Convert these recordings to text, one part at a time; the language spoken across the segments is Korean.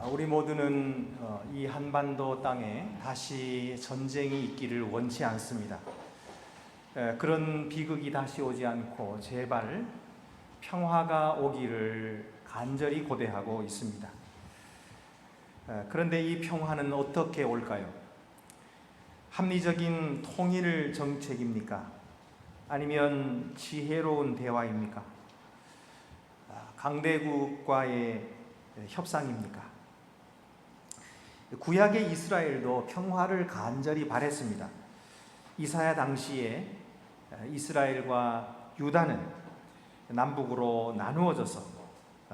우리 모두는 이 한반도 땅에 다시 전쟁이 있기를 원치 않습니다. 그런 비극이 다시 오지 않고 제발 평화가 오기를 간절히 고대하고 있습니다. 그런데 이 평화는 어떻게 올까요? 합리적인 통일 정책입니까? 아니면 지혜로운 대화입니까? 강대국과의 협상입니까? 구약의 이스라엘도 평화를 간절히 바랬습니다. 이사야 당시에 이스라엘과 유다는 남북으로 나누어져서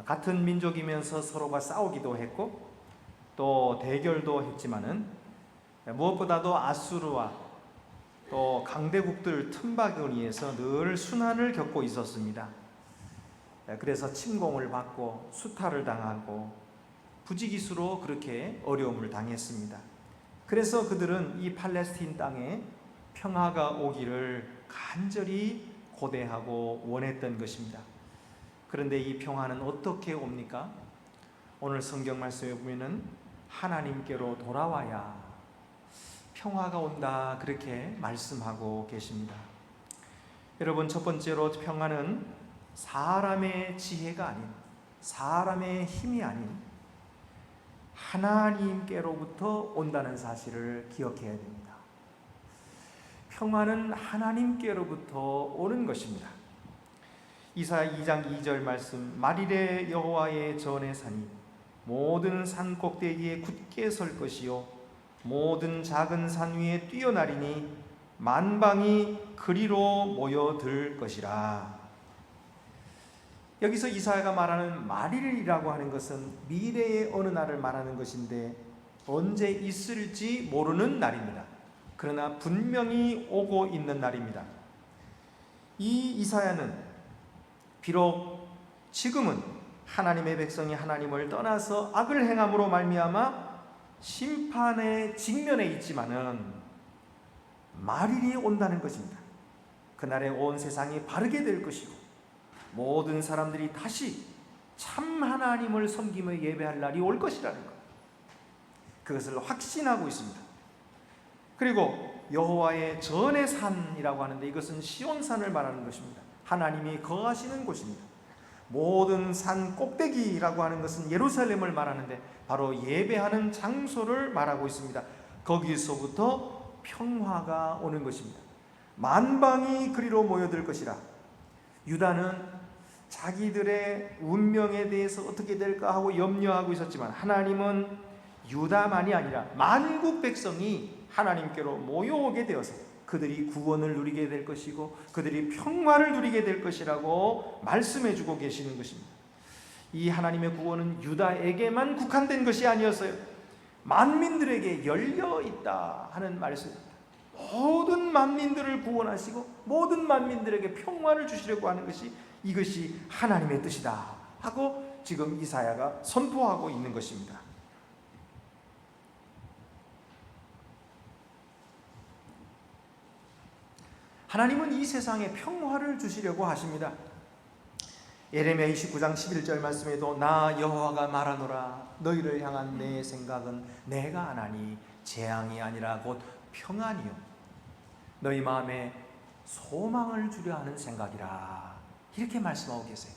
같은 민족이면서 서로가 싸우기도 했고 또 대결도 했지만은 무엇보다도 아수르와 또 강대국들 틈바구니에서 늘 순환을 겪고 있었습니다. 그래서 침공을 받고 수탈을 당하고 부지기수로 그렇게 어려움을 당했습니다. 그래서 그들은 이 팔레스틴 땅에 평화가 오기를 간절히 고대하고 원했던 것입니다. 그런데 이 평화는 어떻게 옵니까? 오늘 성경 말씀에 보면은 하나님께로 돌아와야 평화가 온다 그렇게 말씀하고 계십니다. 여러분, 첫 번째로 평화는 사람의 지혜가 아닌, 사람의 힘이 아닌 하나님께로부터 온다는 사실을 기억해야 됩니다. 평화는 하나님께로부터 오는 것입니다. 이사야 2장 2절 말씀, 만일에 여호와의 전에 사니 모든 산 꼭대기에 굳게 설 것이요 모든 작은 산 위에 뛰어나리니 만방이 그리로 모여들 것이라. 여기서 이사야가 말하는 말일이라고 하는 것은 미래의 어느 날을 말하는 것인데 언제 있을지 모르는 날입니다. 그러나 분명히 오고 있는 날입니다. 이 이사야는 비록 지금은 하나님의 백성이 하나님을 떠나서 악을 행함으로 말미암아 심판의 직면에 있지만은 말일이 온다는 것입니다. 그날에 온 세상이 바르게 될 것이고 모든 사람들이 다시 참 하나님을 섬기며 예배할 날이 올 것이라는 것, 그것을 확신하고 있습니다. 그리고 여호와의 전의 산이라고 하는데 이것은 시온산을 말하는 것입니다. 하나님이 거하시는 곳입니다. 모든 산 꼭대기라고 하는 것은 예루살렘을 말하는데 바로 예배하는 장소를 말하고 있습니다. 거기서부터 평화가 오는 것입니다. 만방이 그리로 모여들 것이라. 유다는 자기들의 운명에 대해서 어떻게 될까 하고 염려하고 있었지만 하나님은 유다만이 아니라 만국 백성이 하나님께로 모여오게 되어서 그들이 구원을 누리게 될 것이고 그들이 평화를 누리게 될 것이라고 말씀해 주고 계시는 것입니다. 이 하나님의 구원은 유다에게만 국한된 것이 아니었어요. 만민들에게 열려 있다 하는 말씀입니다. 모든 만민들을 구원하시고 모든 만민들에게 평화를 주시려고 하는 것이 이것이 하나님의 뜻이다 하고 지금 이사야가 선포하고 있는 것입니다. 하나님은 이 세상에 평화를 주시려고 하십니다. 예레미야 29장 11절 말씀에도 나 여호와가 말하노라 너희를 향한 내 생각은 내가 아나니 재앙이 아니라 곧 평안이요 너희 마음에 소망을 주려 하는 생각이라 이렇게 말씀하고 계세요.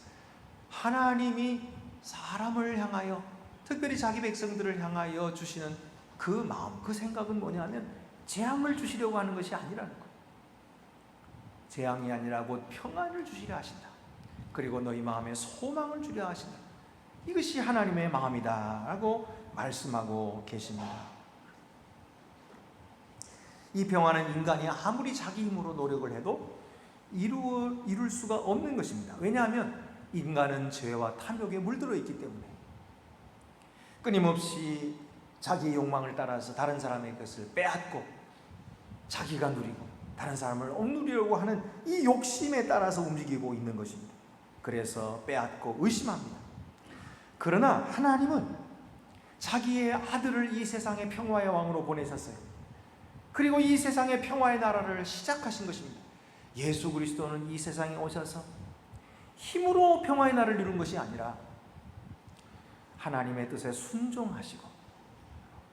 하나님이 사람을 향하여 특별히 자기 백성들을 향하여 주시는 그 마음, 그 생각은 뭐냐면 재앙을 주시려고 하는 것이 아니라는 거예요. 재앙이 아니라 곧 평안을 주시려 하신다. 그리고 너희 마음에 소망을 주려 하신다. 이것이 하나님의 마음이다 라고 말씀하고 계십니다. 이 평화는 인간이 아무리 자기 힘으로 노력을 해도 이룰 수가 없는 것입니다. 왜냐하면 인간은 죄와 탐욕에 물들어 있기 때문에 끊임없이 자기의 욕망을 따라서 다른 사람의 것을 빼앗고 자기가 누리고 다른 사람을 억누리려고 하는 이 욕심에 따라서 움직이고 있는 것입니다. 그래서 빼앗고 의심합니다. 그러나 하나님은 자기의 아들을 이 세상의 평화의 왕으로 보내셨어요. 그리고 이 세상의 평화의 나라를 시작하신 것입니다. 예수 그리스도는 이 세상에 오셔서 힘으로 평화의 나라를 이룬 것이 아니라 하나님의 뜻에 순종하시고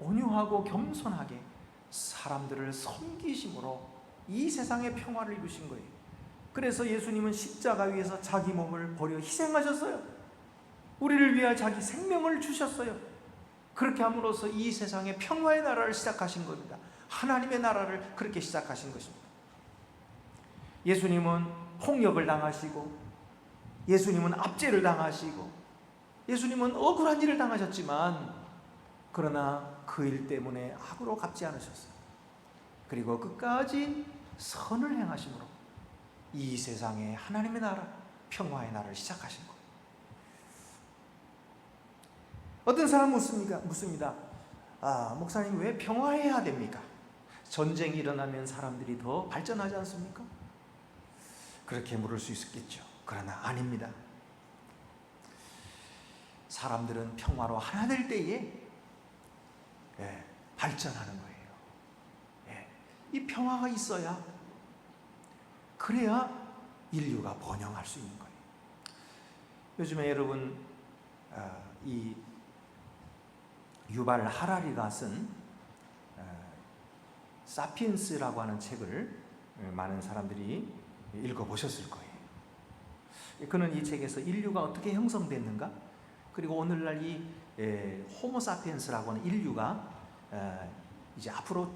온유하고 겸손하게 사람들을 섬기심으로 이 세상의 평화를 이루신 거예요. 그래서 예수님은 십자가 위에서 자기 몸을 버려 희생하셨어요. 우리를 위하여 자기 생명을 주셨어요. 그렇게 함으로써 이 세상의 평화의 나라를 시작하신 겁니다. 하나님의 나라를 그렇게 시작하신 것입니다. 예수님은 폭력을 당하시고, 예수님은 압제를 당하시고, 예수님은 억울한 일을 당하셨지만, 그러나 그 일 때문에 악으로 갚지 않으셨어요. 그리고 끝까지 선을 행하심으로 이 세상에 하나님의 나라, 평화의 나라를 시작하신 거예요. 어떤 사람은 묻습니다. 목사님, 왜 평화해야 됩니까? 전쟁이 일어나면 사람들이 더 발전하지 않습니까? 그렇게 물을 수 있겠죠. 그러나 아닙니다. 사람들은 평화로 하나 될 때에 발전하는 거예요. 이 평화가 있어야, 그래야 인류가 번영할 수 있는 거예요. 요즘에 여러분 이 유발 하라리가 쓴 사피엔스라고 하는 책을 많은 사람들이 읽어보셨을 거예요. 그는 이 책에서 인류가 어떻게 형성됐는가, 그리고 오늘날 이 호모 사피엔스라고 하는 인류가 이제 앞으로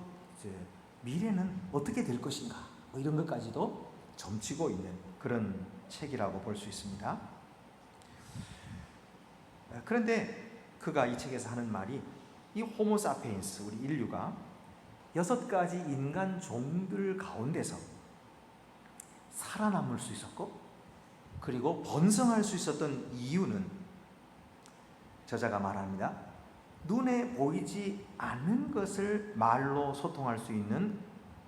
미래는 어떻게 될 것인가, 뭐 이런 것까지도 점치고 있는 그런 책이라고 볼 수 있습니다. 그런데 그가 이 책에서 하는 말이, 이 호모 사피엔스, 우리 인류가 6가지 인간 종들 가운데서 살아남을 수 있었고, 그리고 번성할 수 있었던 이유는, 저자가 말합니다. 눈에 보이지 않는 것을 말로 소통할 수 있는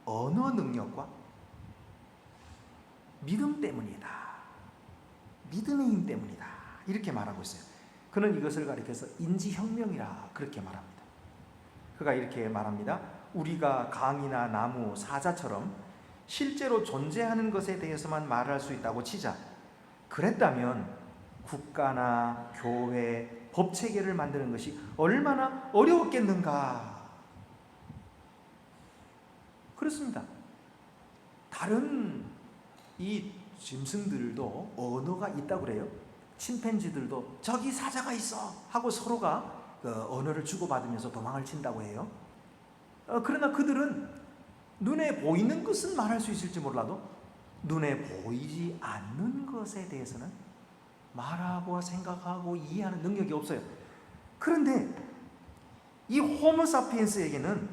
언어 능력과 믿음 때문이다. 믿음의 힘 때문이다. 이렇게 말하고 있어요. 그는 이것을 가리켜서 인지혁명이라 그렇게 말합니다. 그가 이렇게 말합니다. 우리가 강이나 나무, 사자처럼 실제로 존재하는 것에 대해서만 말할 수 있다고 치자. 그랬다면 국가나 교회, 법체계를 만드는 것이 얼마나 어려웠겠는가. 그렇습니다. 다른 이 짐승들도 언어가 있다고 그래요. 침팬지들도 저기 사자가 있어 하고 서로가 언어를 주고받으면서 도망을 친다고 해요. 그러나 그들은 눈에 보이는 것은 말할 수 있을지 몰라도 눈에 보이지 않는 것에 대해서는 말하고 생각하고 이해하는 능력이 없어요. 그런데 이 호모 사피엔스에게는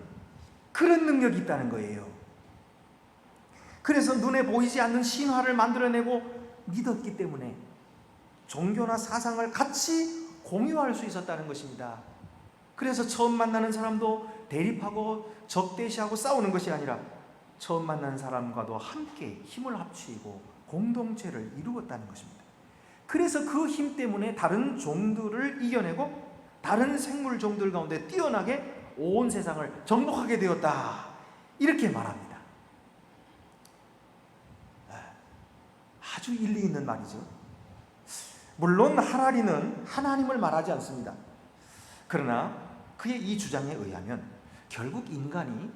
그런 능력이 있다는 거예요. 그래서 눈에 보이지 않는 신화를 만들어내고 믿었기 때문에 종교나 사상을 같이 공유할 수 있었다는 것입니다. 그래서 처음 만나는 사람도 대립하고 적대시하고 싸우는 것이 아니라 처음 만나는 사람과도 함께 힘을 합치고 공동체를 이루었다는 것입니다. 그래서 그 힘 때문에 다른 종들을 이겨내고 다른 생물 종들 가운데 뛰어나게 온 세상을 정복하게 되었다. 이렇게 말합니다. 아주 일리 있는 말이죠. 물론 하라리는 하나님을 말하지 않습니다. 그러나 그의 이 주장에 의하면 결국 인간이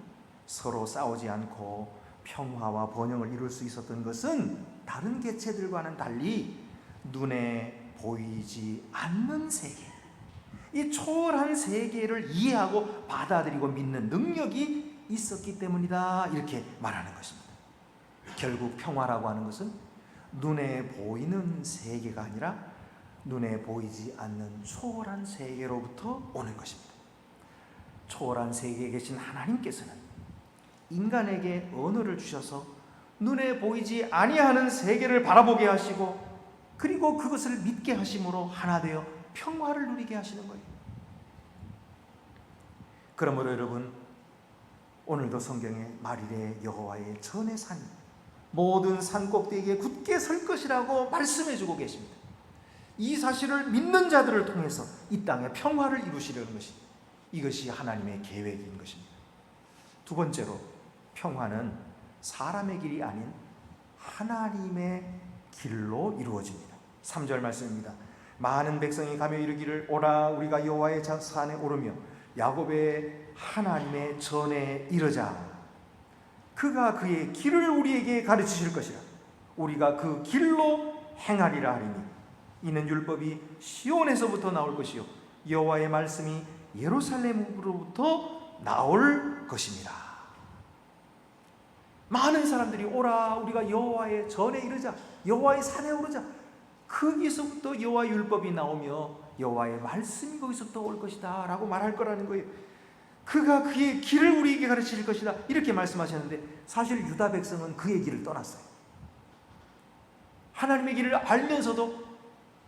서로 싸우지 않고 평화와 번영을 이룰 수 있었던 것은 다른 개체들과는 달리 눈에 보이지 않는 세계, 이 초월한 세계를 이해하고 받아들이고 믿는 능력이 있었기 때문이다. 이렇게 말하는 것입니다. 결국 평화라고 하는 것은 눈에 보이는 세계가 아니라 눈에 보이지 않는 초월한 세계로부터 오는 것입니다. 초월한 세계에 계신 하나님께서는 인간에게 언어를 주셔서 눈에 보이지 아니하는 세계를 바라보게 하시고, 그리고 그것을 믿게 하심으로 하나 되어 평화를 누리게 하시는 거예요. 그러므로 여러분, 오늘도 성경에 말일에 여호와의 전의 산이 모든 산 꼭대기에 굳게 설 것이라고 말씀해 주고 계십니다. 이 사실을 믿는 자들을 통해서 이 땅에 평화를 이루시려는 것이, 이것이 하나님의 계획인 것입니다. 두 번째로, 평화는 사람의 길이 아닌 하나님의 길로 이루어집니다. 3절 말씀입니다. 많은 백성이 가며 이르기를 오라 우리가 여호와의 산에 오르며 야곱의 하나님의 전에 이르자. 그가 그의 길을 우리에게 가르치실 것이라. 우리가 그 길로 행하리라 하리니 이는 율법이 시온에서부터 나올 것이요 여호와의 말씀이 예루살렘으로부터 나올 것입니다. 많은 사람들이 오라 우리가 여호와의 전에 이르자, 여호와의 산에 오르자. 거기서부터 여호와의 율법이 나오며 여호와의 말씀이 거기서부터 올 것이다 라고 말할 거라는 거예요. 그가 그의 길을 우리에게 가르칠 것이다 이렇게 말씀하셨는데, 사실 유다 백성은 그의 길을 떠났어요. 하나님의 길을 알면서도,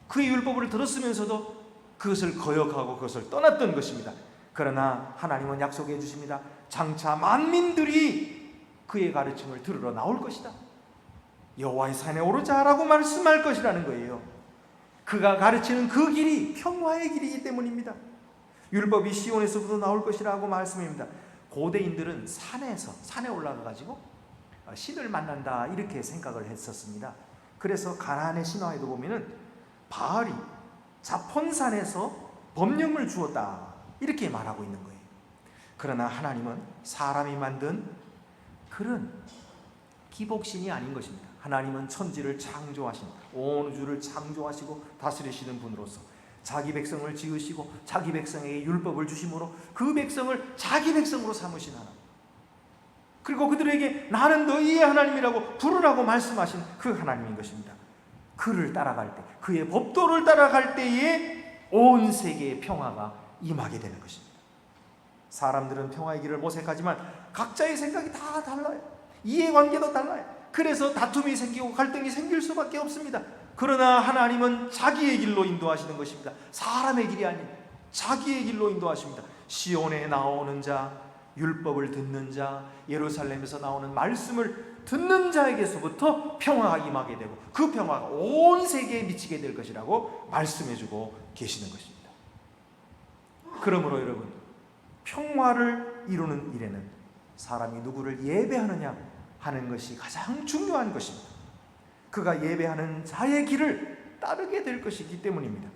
그의 율법을 들었으면서도 그것을 거역하고 그것을 떠났던 것입니다. 그러나 하나님은 약속해 주십니다. 장차 만민들이 그의 가르침을 들으러 나올 것이다. 여호와의 산에 오르자라고 말씀할 것이라는 거예요. 그가 가르치는 그 길이 평화의 길이기 때문입니다. 율법이 시온에서부터 나올 것이라고 말씀합니다. 고대인들은 산에 올라가가지고 신을 만난다 이렇게 생각을 했었습니다. 그래서 가나안의 신화에도 보면은 바알이 자폰산에서 법령을 주었다 이렇게 말하고 있는 거예요. 그러나 하나님은 사람이 만든 그런 기복신이 아닌 것입니다. 하나님은 천지를 창조하신, 온 우주를 창조하시고 다스리시는 분으로서 자기 백성을 지으시고 자기 백성에게 율법을 주심으로 그 백성을 자기 백성으로 삼으신 하나님, 그리고 그들에게 나는 너희의 하나님이라고 부르라고 말씀하신 그 하나님인 것입니다. 그를 따라갈 때, 그의 법도를 따라갈 때에 온 세계의 평화가 임하게 되는 것입니다. 사람들은 평화의 길을 모색하지만 각자의 생각이 다 달라요. 이해관계도 달라요. 그래서 다툼이 생기고 갈등이 생길 수밖에 없습니다. 그러나 하나님은 자기의 길로 인도하시는 것입니다. 사람의 길이 아닌 자기의 길로 인도하십니다. 시온에 나오는 자, 율법을 듣는 자, 예루살렘에서 나오는 말씀을 듣는 자에게서부터 평화가 임하게 되고 그 평화가 온 세계에 미치게 될 것이라고 말씀해주고 계시는 것입니다. 그러므로 여러분, 평화를 이루는 일에는 사람이 누구를 예배하느냐 하는 것이 가장 중요한 것입니다. 그가 예배하는 자의 길을 따르게 될 것이기 때문입니다.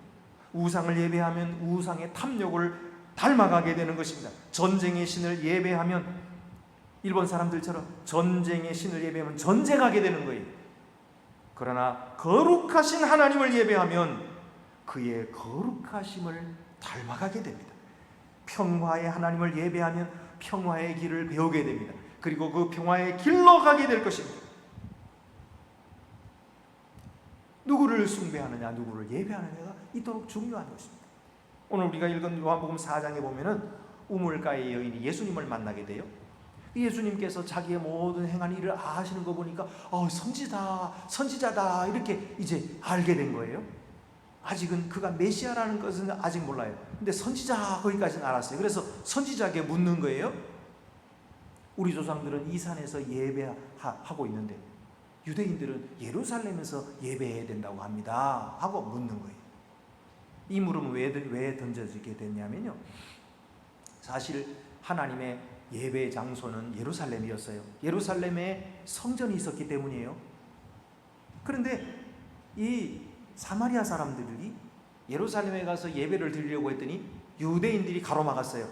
우상을 예배하면 우상의 탐욕을 닮아가게 되는 것입니다. 전쟁의 신을 예배하면 일본 사람들처럼 전쟁의 신을 예배하면 전쟁하게 되는 거예요. 그러나 거룩하신 하나님을 예배하면 그의 거룩하심을 닮아가게 됩니다. 평화의 하나님을 예배하면 평화의 길을 배우게 됩니다. 그리고 그 평화의 길로 가게 될 것입니다. 누구를 숭배하느냐, 누구를 예배하느냐가 이토록 중요한 것입니다. 오늘 우리가 읽은 요한복음 4장에 보면은 우물가의 여인이 예수님을 만나게 돼요. 예수님께서 자기의 모든 행한 일을 아시는 거 보니까 선지자다 이렇게 이제 알게 된 거예요. 아직은 그가 메시아라는 것은 아직 몰라요. 근데 선지자 거기까지는 알았어요. 그래서 선지자에게 묻는 거예요. 우리 조상들은 이 산에서 예배하고 있는데 유대인들은 예루살렘에서 예배해야 된다고 합니다 하고 묻는 거예요. 이 물음은 왜 던져지게 됐냐면요, 사실 하나님의 예배 장소는 예루살렘이었어요. 예루살렘에 성전이 있었기 때문이에요. 그런데 이 사마리아 사람들이 예루살렘에 가서 예배를 드리려고 했더니 유대인들이 가로막았어요.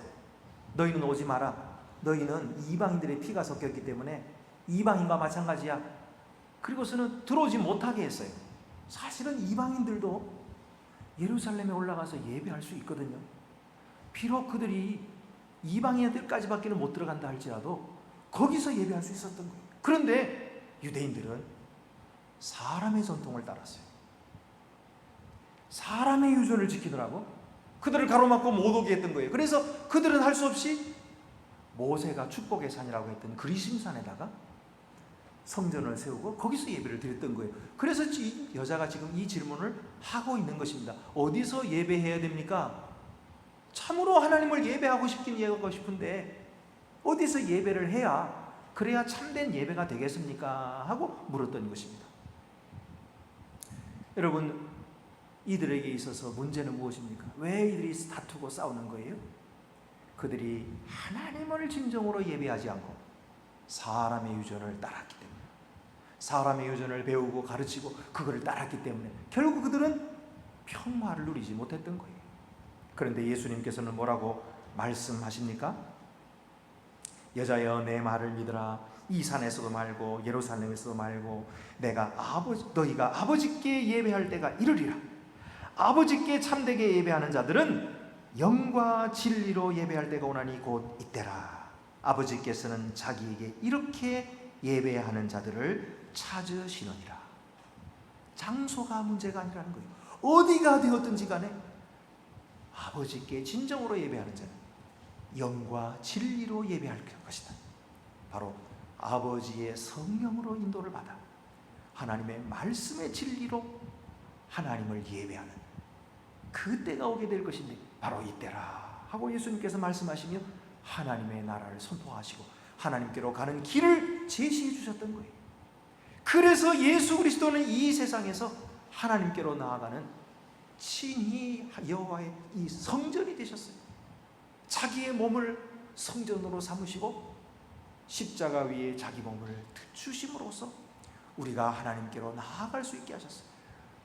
너희는 오지 마라. 너희는 이방인들의 피가 섞였기 때문에 이방인과 마찬가지야. 그리고서는 들어오지 못하게 했어요. 사실은 이방인들도 예루살렘에 올라가서 예배할 수 있거든요. 비록 그들이 이방인들까지밖에 못 들어간다 할지라도 거기서 예배할 수 있었던 거예요. 그런데 유대인들은 사람의 전통을 따랐어요. 사람의 유전을 지키느라고 그들을 가로막고 못 오게 했던 거예요. 그래서 그들은 할 수 없이 모세가 축복의 산이라고 했던 그리심산에다가 성전을 세우고 거기서 예배를 드렸던 거예요. 그래서 이 여자가 지금 이 질문을 하고 있는 것입니다. 어디서 예배해야 됩니까? 참으로 하나님을 예배하고 싶은데 어디서 예배를 해야 그래야 참된 예배가 되겠습니까? 하고 물었던 것입니다. 여러분, 이들에게 있어서 문제는 무엇입니까? 왜 이들이 다투고 싸우는 거예요? 그들이 하나님을 진정으로 예배하지 않고 사람의 유전을 따랐기 때문에, 사람의 유전을 배우고 가르치고 그거를 따랐기 때문에 결국 그들은 평화를 누리지 못했던 거예요. 그런데 예수님께서는 뭐라고 말씀하십니까? 여자여 내 말을 믿으라. 이 산에서도 말고 예루살렘에서도 말고 내가 너희가 아버지께 예배할 때가 이르리라. 아버지께 참되게 예배하는 자들은 영과 진리로 예배할 때가 오나니 곧 이때라. 아버지께서는 자기에게 이렇게 예배하는 자들을 찾으시느니라. 장소가 문제가 아니라는 거예요. 어디가 되었든지 간에 아버지께 진정으로 예배하는 자는 영과 진리로 예배할 것이다. 바로 아버지의 성령으로 인도를 받아 하나님의 말씀의 진리로 하나님을 예배하는 그때가 오게 될 것인데 바로 이때라 하고 예수님께서 말씀하시며 하나님의 나라를 선포하시고 하나님께로 가는 길을 제시해 주셨던 거예요. 그래서 예수 그리스도는 이 세상에서 하나님께로 나아가는 친히 여호와의 이 성전이 되셨어요. 자기의 몸을 성전으로 삼으시고 십자가 위에 자기 몸을 주심으로써 우리가 하나님께로 나아갈 수 있게 하셨어요.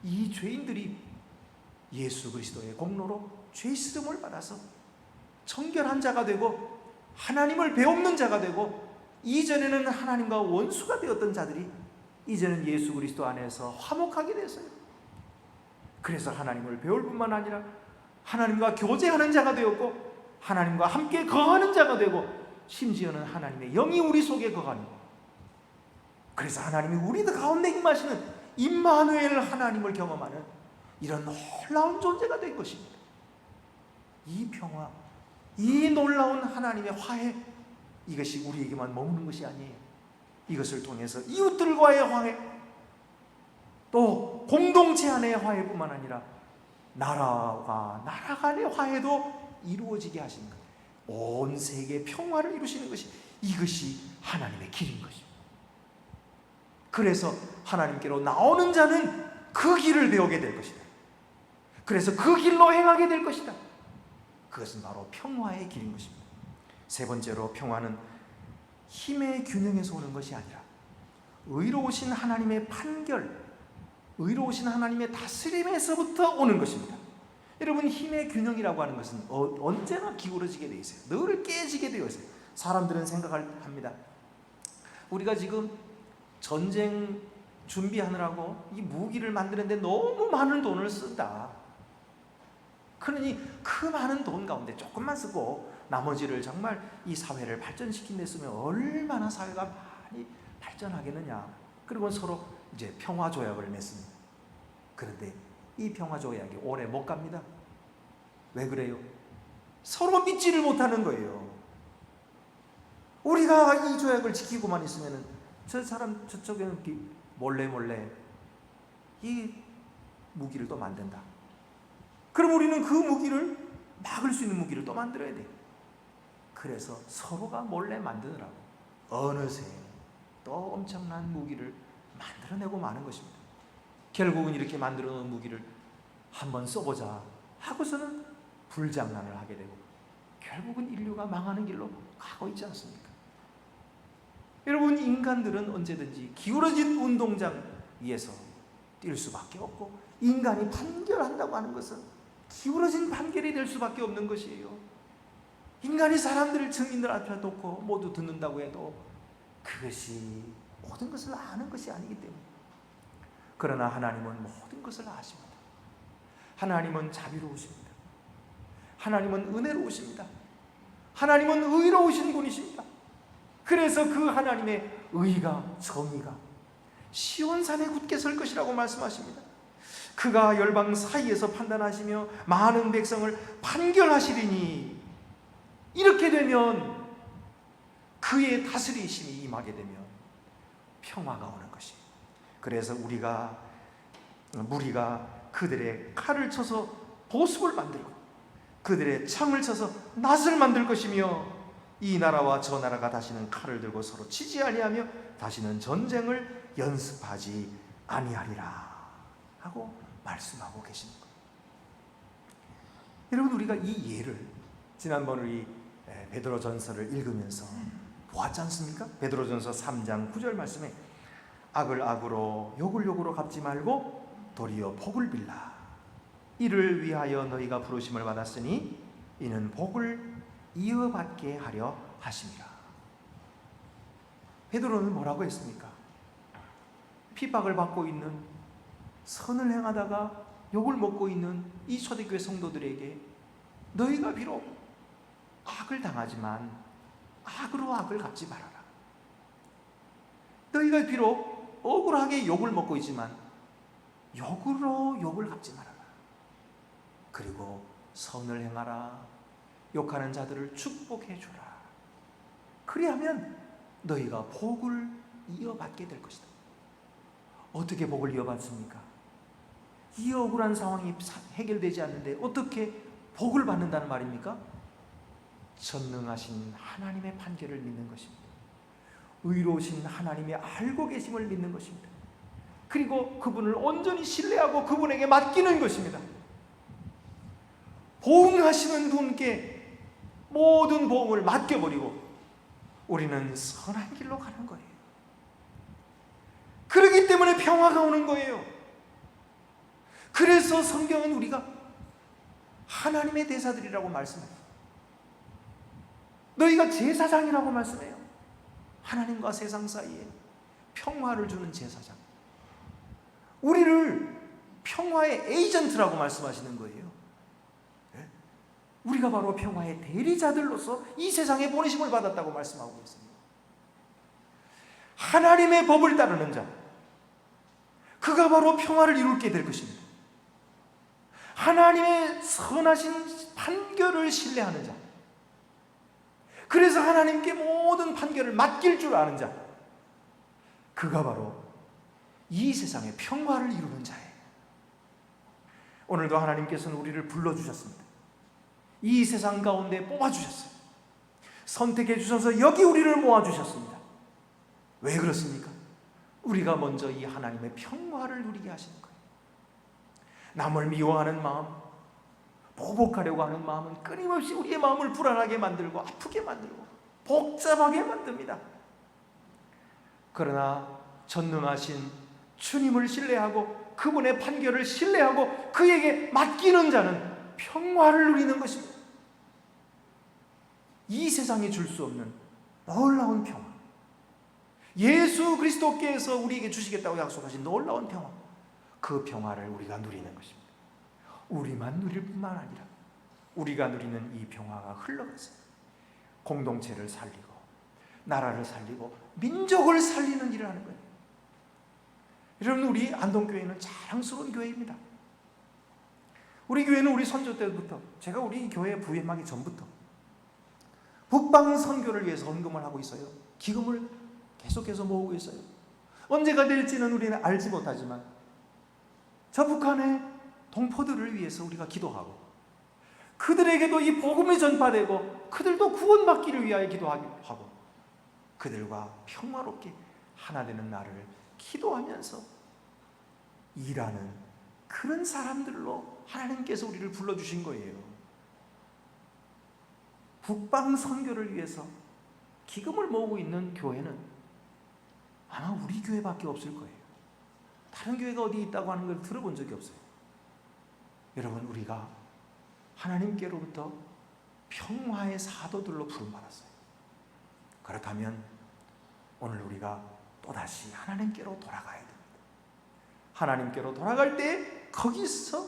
이 죄인들이 예수 그리스도의 공로로 죄시름을 받아서 정결한 자가 되고 하나님을 배우는 자가 되고 이전에는 하나님과 원수가 되었던 자들이 이제는 예수 그리스도 안에서 화목하게 됐어요. 그래서 하나님을 배울 뿐만 아니라 하나님과 교제하는 자가 되었고 하나님과 함께 거하는 자가 되고 심지어는 하나님의 영이 우리 속에 거하는, 그래서 하나님이 우리 가운데 임하시는 임마누엘 하나님을 경험하는 이런 놀라운 존재가 된 것입니다. 이 평화, 이 놀라운 하나님의 화해, 이것이 우리에게만 머무는 것이 아니에요. 이것을 통해서 이웃들과의 화해, 또 공동체 안의 화해뿐만 아니라 나라와 나라 간의 화해도 이루어지게 하시는 것, 온 세계 평화를 이루시는 것이, 이것이 하나님의 길인 것입니다. 그래서 하나님께로 나오는 자는 그 길을 배우게 될 것이다. 그래서 그 길로 행하게 될 것이다. 그것은 바로 평화의 길인 것입니다. 세 번째로, 평화는 힘의 균형에서 오는 것이 아니라 의로우신 하나님의 판결, 의로우신 하나님의 다스림에서부터 오는 것입니다. 여러분, 힘의 균형이라고 하는 것은 언제나 기울어지게 되어 있어요. 늘 깨지게 되어 있어요. 사람들은 생각을 합니다. 우리가 지금 전쟁 준비하느라고 이 무기를 만드는데 너무 많은 돈을 쓴다. 그러니 그 많은 돈 가운데 조금만 쓰고 나머지를 정말 이 사회를 발전시킨 데 쓰면 얼마나 사회가 많이 발전하겠느냐. 그리고 서로 이제 평화조약을 맺습니다. 그런데 이 평화조약이 오래 못 갑니다. 왜 그래요? 서로 믿지를 못하는 거예요. 우리가 이 조약을 지키고만 있으면 저 사람 저쪽에는 몰래 이 무기를 또 만든다. 그럼 우리는 그 무기를 막을 수 있는 무기를 또 만들어야 돼요. 그래서 서로가 몰래 만드느라고 어느새 또 엄청난 무기를 만들어내고 마는 것입니다. 결국은 이렇게 만들어 놓은 무기를 한번 써보자 하고서는 불장난을 하게 되고 결국은 인류가 망하는 길로 가고 있지 않습니까? 여러분, 인간들은 언제든지 기울어진 운동장 위에서 뛸 수밖에 없고, 인간이 판결한다고 하는 것은 기울어진 판결이 될 수밖에 없는 것이에요. 인간이 사람들을 증인들 앞에 놓고 모두 듣는다고 해도 그것이 모든 것을 아는 것이 아니기 때문에. 그러나 하나님은 모든 것을 아십니다. 하나님은 자비로우십니다. 하나님은 은혜로우십니다. 하나님은 의로우신 분이십니다. 그래서 그 하나님의 의가, 정의가 시온산에 굳게 설 것이라고 말씀하십니다. 그가 열방 사이에서 판단하시며 많은 백성을 판결하시리니, 이렇게 되면 그의 다스리심이 임하게 되면 평화가 오는 것이에요. 그래서 무리가 그들의 칼을 쳐서 보습을 만들고 그들의 창을 쳐서 낫을 만들 것이며, 이 나라와 저 나라가 다시는 칼을 들고 서로 치지 아니하며 다시는 전쟁을 연습하지 아니하리라 하고 말씀하고 계시는 거예요. 여러분, 우리가 이 예를 지난번 우리 베드로전서를 읽으면서 보았지 않습니까? 베드로전서 3장 9절 말씀에 악을 악으로 욕을 욕으로 갚지 말고 도리어 복을 빌라. 이를 위하여 너희가 부르심을 받았으니 이는 복을 이어받게 하려 하심이라. 베드로는 뭐라고 했습니까? 핍박을 받고 있는, 선을 행하다가 욕을 먹고 있는 이 초대교회 성도들에게 너희가 비록 악을 당하지만 악으로 악을 갚지 말아라. 너희가 비록 억울하게 욕을 먹고 있지만 욕으로 욕을 갚지 말아라. 그리고 선을 행하라. 욕하는 자들을 축복해 주라. 그리하면 너희가 복을 이어받게 될 것이다. 어떻게 복을 이어받습니까? 이 억울한 상황이 해결되지 않는데 어떻게 복을 받는다는 말입니까? 전능하신 하나님의 판결을 믿는 것입니다. 의로우신 하나님의 알고 계심을 믿는 것입니다. 그리고 그분을 온전히 신뢰하고 그분에게 맡기는 것입니다. 보응하시는 분께 모든 보응을 맡겨버리고 우리는 선한 길로 가는 거예요. 그렇기 때문에 평화가 오는 거예요. 그래서 성경은 우리가 하나님의 대사들이라고 말씀해요. 너희가 제사장이라고 말씀해요. 하나님과 세상 사이에 평화를 주는 제사장. 우리를 평화의 에이전트라고 말씀하시는 거예요. 우리가 바로 평화의 대리자들로서 이 세상에 보내심을 받았다고 말씀하고 있습니다. 하나님의 법을 따르는 자, 그가 바로 평화를 이루게 될 것입니다. 하나님의 선하신 판결을 신뢰하는 자, 그래서 하나님께 모든 판결을 맡길 줄 아는 자, 그가 바로 이 세상의 평화를 이루는 자예요. 오늘도 하나님께서는 우리를 불러주셨습니다. 이 세상 가운데 뽑아주셨어요. 선택해 주셔서 여기 우리를 모아주셨습니다. 왜 그렇습니까? 우리가 먼저 이 하나님의 평화를 누리게 하시는 거예요. 남을 미워하는 마음, 보복하려고 하는 마음은 끊임없이 우리의 마음을 불안하게 만들고 아프게 만들고 복잡하게 만듭니다. 그러나 전능하신 주님을 신뢰하고 그분의 판결을 신뢰하고 그에게 맡기는 자는 평화를 누리는 것입니다. 이 세상이 줄 수 없는 놀라운 평화, 예수 그리스도께서 우리에게 주시겠다고 약속하신 놀라운 평화, 그 평화를 우리가 누리는 것입니다. 우리만 누릴 뿐만 아니라 우리가 누리는 이 평화가 흘러가서 공동체를 살리고 나라를 살리고 민족을 살리는 일을 하는 거예요. 여러분, 우리 안동교회는 자랑스러운 교회입니다. 우리 교회는 우리 선조 때부터, 제가 우리 교회에 부임하기 전부터 북방 선교를 위해서 헌금을 하고 있어요. 기금을 계속해서 모으고 있어요. 언제가 될지는 우리는 알지 못하지만 저 북한의 동포들을 위해서 우리가 기도하고 그들에게도 이 복음이 전파되고 그들도 구원받기를 위하여 기도하고 그들과 평화롭게 하나 되는 날을 기도하면서 일하는 그런 사람들로 하나님께서 우리를 불러주신 거예요. 북방 선교를 위해서 기금을 모으고 있는 교회는 아마 우리 교회밖에 없을 거예요. 다른 교회가 어디 있다고 하는 걸 들어본 적이 없어요. 여러분, 우리가 하나님께로부터 평화의 사도들로 부름받았어요. 그렇다면 오늘 우리가 또다시 하나님께로 돌아가야 됩니다. 하나님께로 돌아갈 때 거기서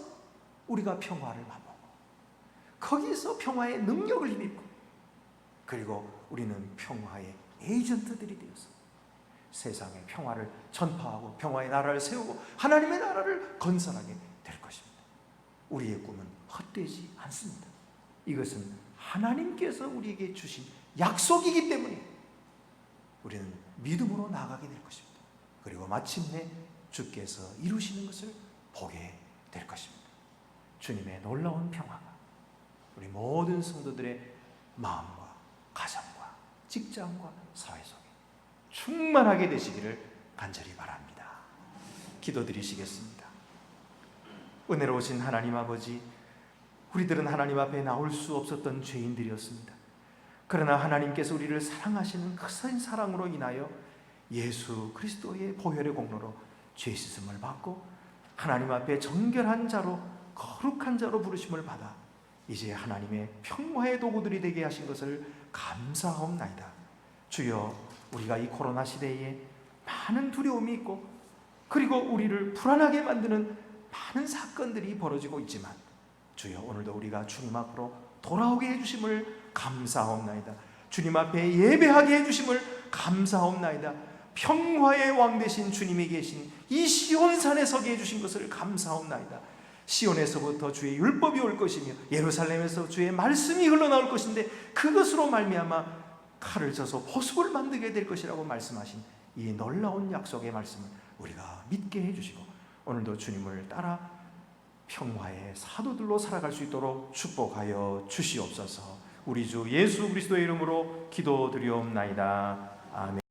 우리가 평화를 맛보고 거기서 평화의 능력을 힘입고 그리고 우리는 평화의 에이전트들이 되어서 세상에 평화를 전파하고 평화의 나라를 세우고 하나님의 나라를 건설하게 될 것입니다. 우리의 꿈은 헛되지 않습니다. 이것은 하나님께서 우리에게 주신 약속이기 때문에 우리는 믿음으로 나아가게 될 것입니다. 그리고 마침내 주께서 이루시는 것을 보게 될 것입니다. 주님의 놀라운 평화가 우리 모든 성도들의 마음과 가정과 직장과 사회 속에 충만하게 되시기를 간절히 바랍니다. 기도드리시겠습니다. 은혜로우신 하나님 아버지, 우리들은 하나님 앞에 나올 수 없었던 죄인들이었습니다. 그러나 하나님께서 우리를 사랑하시는 크신 사랑으로 인하여 예수 그리스도의 보혈의 공로로 죄 씻음을 받고 하나님 앞에 정결한 자로 거룩한 자로 부르심을 받아 이제 하나님의 평화의 도구들이 되게 하신 것을 감사하옵나이다. 주여, 우리가 이 코로나 시대에 많은 두려움이 있고 그리고 우리를 불안하게 만드는 많은 사건들이 벌어지고 있지만 주여, 오늘도 우리가 주님 앞으로 돌아오게 해주심을 감사하옵나이다. 주님 앞에 예배하게 해주심을 감사하옵나이다. 평화의 왕 되신 주님이 계신 이 시온산에 서게 해주신 것을 감사하옵나이다. 시온에서부터 주의 율법이 올 것이며 예루살렘에서 주의 말씀이 흘러나올 것인데 그것으로 말미암아 칼을 쳐서 보습을 만들게 될 것이라고 말씀하신 이 놀라운 약속의 말씀을 우리가 믿게 해주시고 오늘도 주님을 따라 평화의 사도들로 살아갈 수 있도록 축복하여 주시옵소서. 우리 주 예수 그리스도의 이름으로 기도드리옵나이다. 아멘.